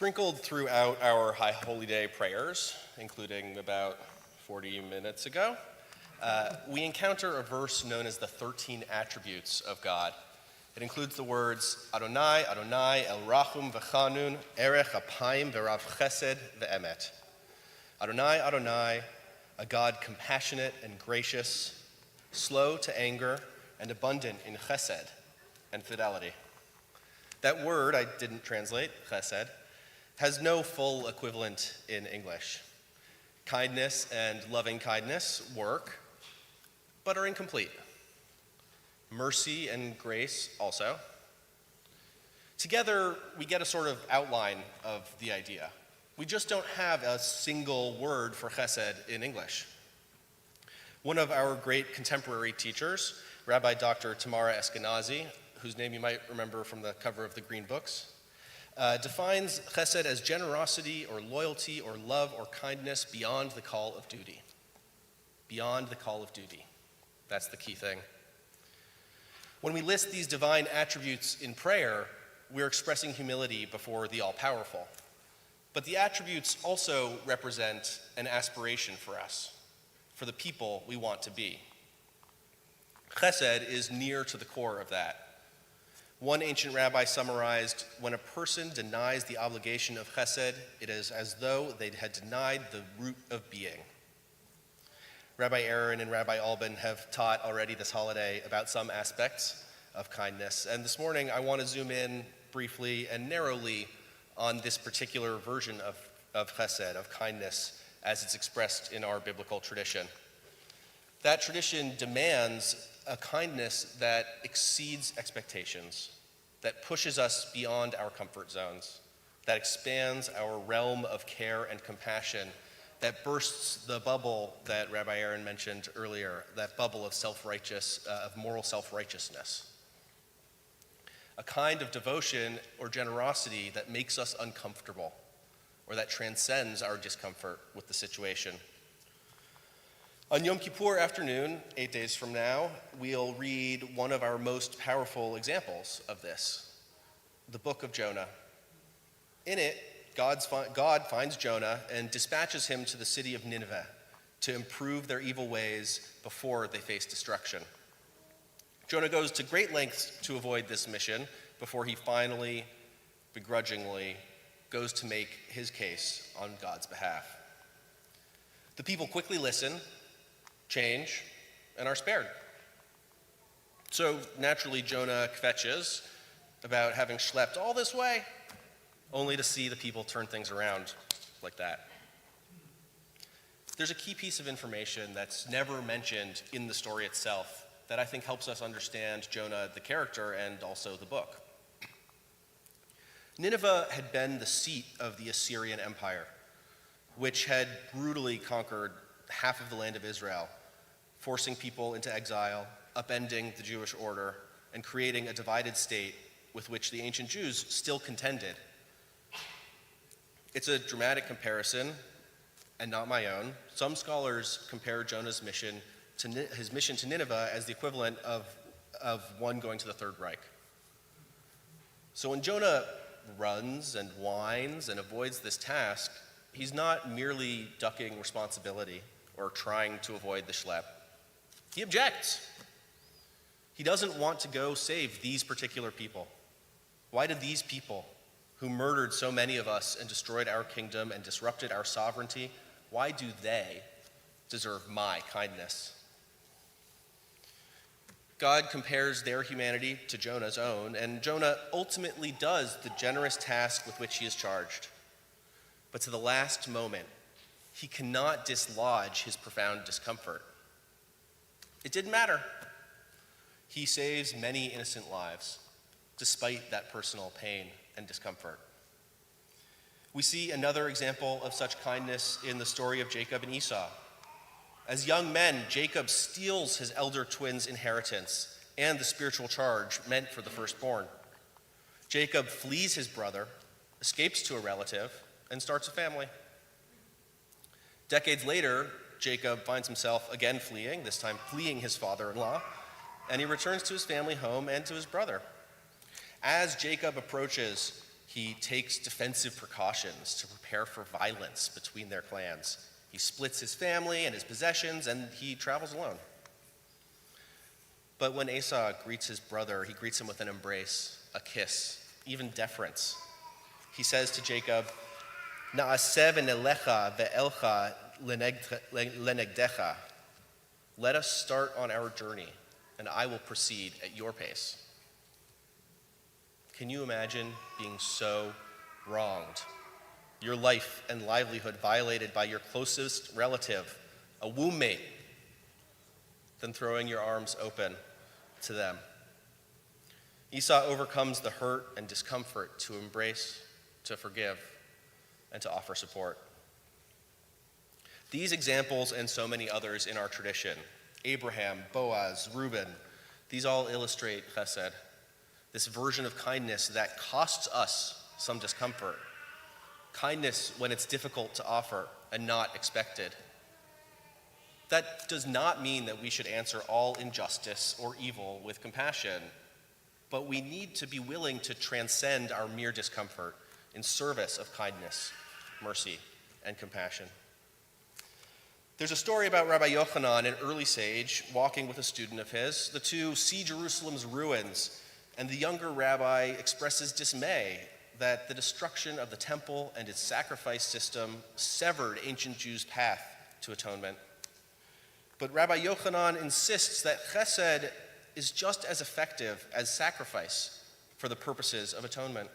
Sprinkled throughout our High Holy Day prayers, including about 40 minutes ago, we encounter a verse known as the 13 attributes of God. It includes the words Adonai, Adonai, El Rachum v'Chanun, Erech Apayim v'Rav Chesed v'Emet. Adonai, Adonai, a God compassionate and gracious, slow to anger, and abundant in chesed and fidelity. That word I didn't translate, chesed, has no full equivalent in English. Kindness and loving kindness work, but are incomplete. Mercy and grace also. Together, we get a sort of outline of the idea. We just don't have a single word for chesed in English. One of our great contemporary teachers, Rabbi Dr. Tamara Eskenazi, whose name you might remember from the cover of the Green Books, defines chesed as generosity or loyalty or love or kindness beyond the call of duty. Beyond the call of duty. That's the key thing. When we list these divine attributes in prayer, we're expressing humility before the all-powerful. But the attributes also represent an aspiration for us, for the people we want to be. Chesed is near to the core of that. One ancient rabbi summarized, when a person denies the obligation of chesed, it is as though they had denied the root of being. Rabbi Aaron and Rabbi Alban have taught already this holiday about some aspects of kindness, and this morning I want to zoom in briefly and narrowly on this particular version of chesed, of kindness, as it's expressed in our biblical tradition. That tradition demands a kindness that exceeds expectations, that pushes us beyond our comfort zones, that expands our realm of care and compassion, that bursts the bubble that Rabbi Aaron mentioned earlier, that bubble of of moral self-righteousness. A kind of devotion or generosity that makes us uncomfortable, or that transcends our discomfort with the situation. On Yom Kippur afternoon, 8 days from now, we'll read one of our most powerful examples of this, the book of Jonah. In it, God finds Jonah and dispatches him to the city of Nineveh to improve their evil ways before they face destruction. Jonah goes to great lengths to avoid this mission before he finally, begrudgingly, goes to make his case on God's behalf. The people quickly listen, change, and are spared. So naturally, Jonah kvetches about having schlepped all this way, only to see the people turn things around like that. There's a key piece of information that's never mentioned in the story itself that I think helps us understand Jonah, the character, and also the book. Nineveh had been the seat of the Assyrian Empire, which had brutally conquered half of the land of Israel, forcing people into exile, upending the Jewish order, and creating a divided state with which the ancient Jews still contended. It's a dramatic comparison, and not my own. Some scholars compare Jonah's mission to his mission to Nineveh as the equivalent of one going to the Third Reich. So when Jonah runs and whines and avoids this task, he's not merely ducking responsibility or trying to avoid the schlep. He objects. He doesn't want to go save these particular people. Why do these people, who murdered so many of us and destroyed our kingdom and disrupted our sovereignty, why do they deserve my kindness? God compares their humanity to Jonah's own, and Jonah ultimately does the generous task with which he is charged. But to the last moment, he cannot dislodge his profound discomfort. It didn't matter. He saves many innocent lives, despite that personal pain and discomfort. We see another example of such kindness in the story of Jacob and Esau. As young men, Jacob steals his elder twin's inheritance and the spiritual charge meant for the firstborn. Jacob flees his brother, escapes to a relative, and starts a family. Decades later, Jacob finds himself again fleeing, this time fleeing his father-in-law, and he returns to his family home and to his brother. As Jacob approaches, He takes defensive precautions to prepare for violence between their clans. He splits his family and his possessions, and he travels alone. But when Esau greets his brother, he greets him with an embrace, a kiss, even deference. He says to Jacob, "Na'aseh v'nelecha ve'elcha lenegdecha." Let us start on our journey, and I will proceed at your pace. Can you imagine being so wronged? Your life and livelihood violated by your closest relative, a womb mate, then throwing your arms open to them. Esau overcomes the hurt and discomfort to embrace, to forgive, and to offer support. These examples and so many others in our tradition, Abraham, Boaz, Reuben, these all illustrate chesed, this version of kindness that costs us some discomfort. Kindness when it's difficult to offer and not expected. That does not mean that we should answer all injustice or evil with compassion, but we need to be willing to transcend our mere discomfort in service of kindness, mercy, and compassion. There's a story about Rabbi Yochanan, an early sage, walking with a student of his. The two see Jerusalem's ruins, and the younger rabbi expresses dismay that the destruction of the temple and its sacrifice system severed ancient Jews' path to atonement. But Rabbi Yochanan insists that chesed is just as effective as sacrifice for the purposes of atonement.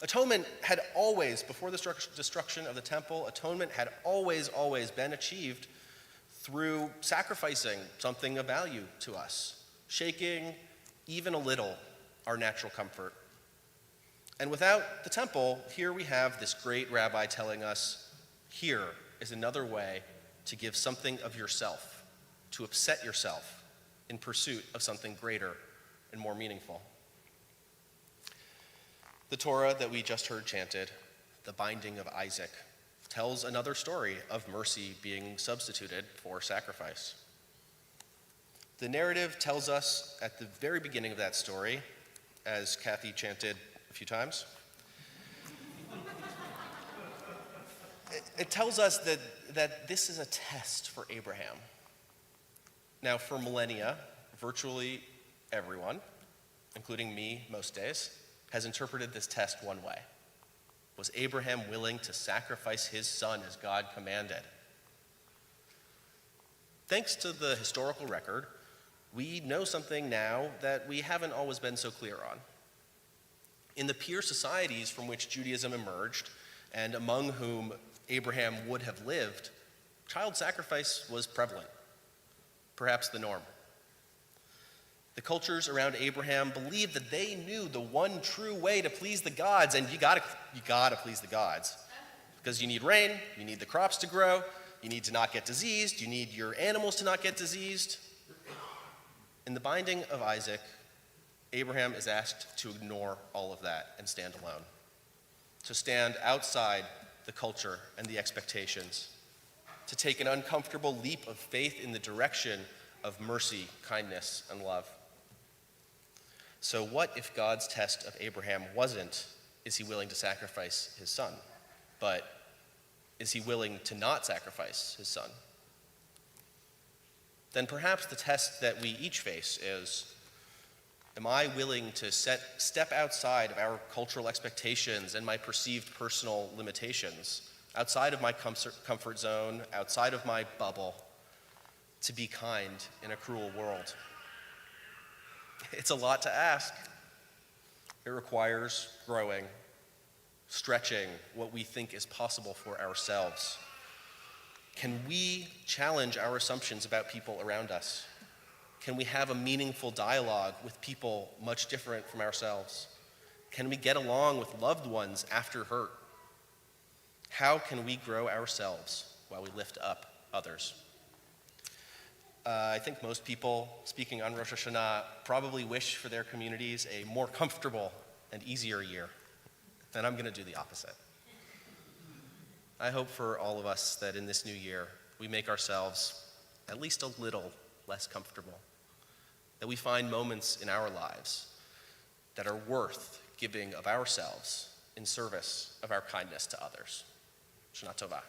Atonement had always, before the destruction of the temple, atonement had always been achieved through sacrificing something of value to us, shaking even a little our natural comfort. And without the temple, here we have this great rabbi telling us, here is another way to give something of yourself, to upset yourself in pursuit of something greater and more meaningful. The Torah that we just heard chanted, the binding of Isaac, tells another story of mercy being substituted for sacrifice. The narrative tells us at the very beginning of that story, as Kathy chanted a few times, it tells us that this is a test for Abraham. Now, for millennia, virtually everyone, including me most days, has interpreted this test one way. Was Abraham willing to sacrifice his son as God commanded? Thanks to the historical record, we know something now that we haven't always been so clear on. In the peer societies from which Judaism emerged, and among whom Abraham would have lived, child sacrifice was prevalent, perhaps the norm. The cultures around Abraham believed that they knew the one true way to please the gods, and you gotta please the gods. Because you need rain, you need the crops to grow, you need to not get diseased, you need your animals to not get diseased. In the binding of Isaac, Abraham is asked to ignore all of that and stand alone, to stand outside the culture and the expectations, to take an uncomfortable leap of faith in the direction of mercy, kindness, and love. So what if God's test of Abraham wasn't, is he willing to sacrifice his son, but is he willing to not sacrifice his son? Then perhaps the test that we each face is, am I willing to step outside of our cultural expectations and my perceived personal limitations, outside of my comfort zone, outside of my bubble, to be kind in a cruel world? It's a lot to ask. It requires growing, stretching what we think is possible for ourselves. Can we challenge our assumptions about people around us? Can we have a meaningful dialogue with people much different from ourselves? Can we get along with loved ones after hurt? How can we grow ourselves while we lift up others? I think most people speaking on Rosh Hashanah probably wish for their communities a more comfortable and easier year. And I'm going to do the opposite. I hope for all of us that in this new year, we make ourselves at least a little less comfortable, that we find moments in our lives that are worth giving of ourselves in service of our kindness to others. Shana Tova.